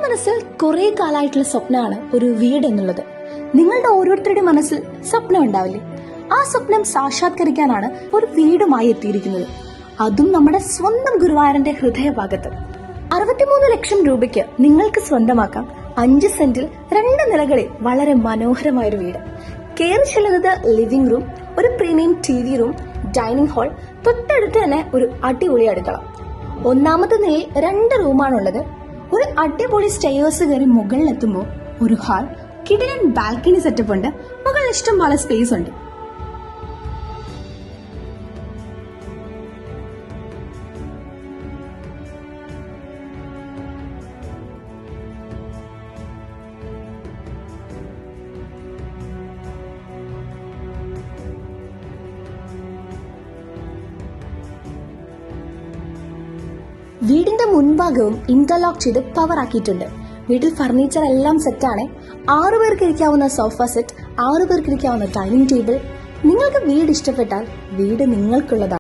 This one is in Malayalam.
മനസ്സിൽ കുറെ കാലമായിട്ടുള്ള സ്വപ്നമാണ് ഒരു വീട് എന്നുള്ളത്. നിങ്ങളുടെ ഓരോരുത്തരുടെ മനസ്സിൽ സ്വപ്നം ഉണ്ടാവില്ലേ? ആ സ്വപ്നം സാക്ഷാത്കരിക്കാനാണ് ഒരു വീടുമായി എത്തിയിരിക്കുന്നത്. അതും നമ്മുടെ സ്വന്തം ഗുരുവായൂരിന്റെ ഹൃദയഭാഗത്ത്. 63 ലക്ഷം രൂപയ്ക്ക് നിങ്ങൾക്ക് സ്വന്തമാക്കാം 5 സെന്റിൽ 2 നിലകളിൽ വളരെ മനോഹരമായൊരു വീട്. കയറി ചെല്ലുന്നത് ലിവിംഗ് റൂം, ഒരു premium TV room, dining hall, തൊട്ടടുത്ത് തന്നെ ഒരു അടിപൊളി അടുക്കള. 1ാമത്തെ നിലയിൽ 2 റൂമാണുള്ളത്. ഒരു അടിപൊളി സ്റ്റെയേഴ്സ് കയറി മുകളിലെത്തുമ്പോൾ ഒരു ഹാൾ, കിടിലൻ ബാൽക്കണി സെറ്റപ്പ് ഉണ്ട്. മുകളിൽ ഇഷ്ടം പോലെ സ്പേസ് ഉണ്ട്. വീടിന്റെ മുൻഭാഗവും ഇന്റർലോക്ക് ചെയ്ത് പവർ ആക്കിയിട്ടുണ്ട്. വീട്ടിൽ ഫർണിച്ചർ എല്ലാം സെറ്റാണ്. 6 പേർക്ക് ഇരിക്കാവുന്ന സോഫ സെറ്റ്, 6 പേർക്ക് ഇരിക്കാവുന്ന ഡൈനിങ് ടേബിൾ. നിങ്ങൾക്ക് വീട് ഇഷ്ടപ്പെട്ടാൽ വീട് നിങ്ങൾക്കുള്ളതാണ്.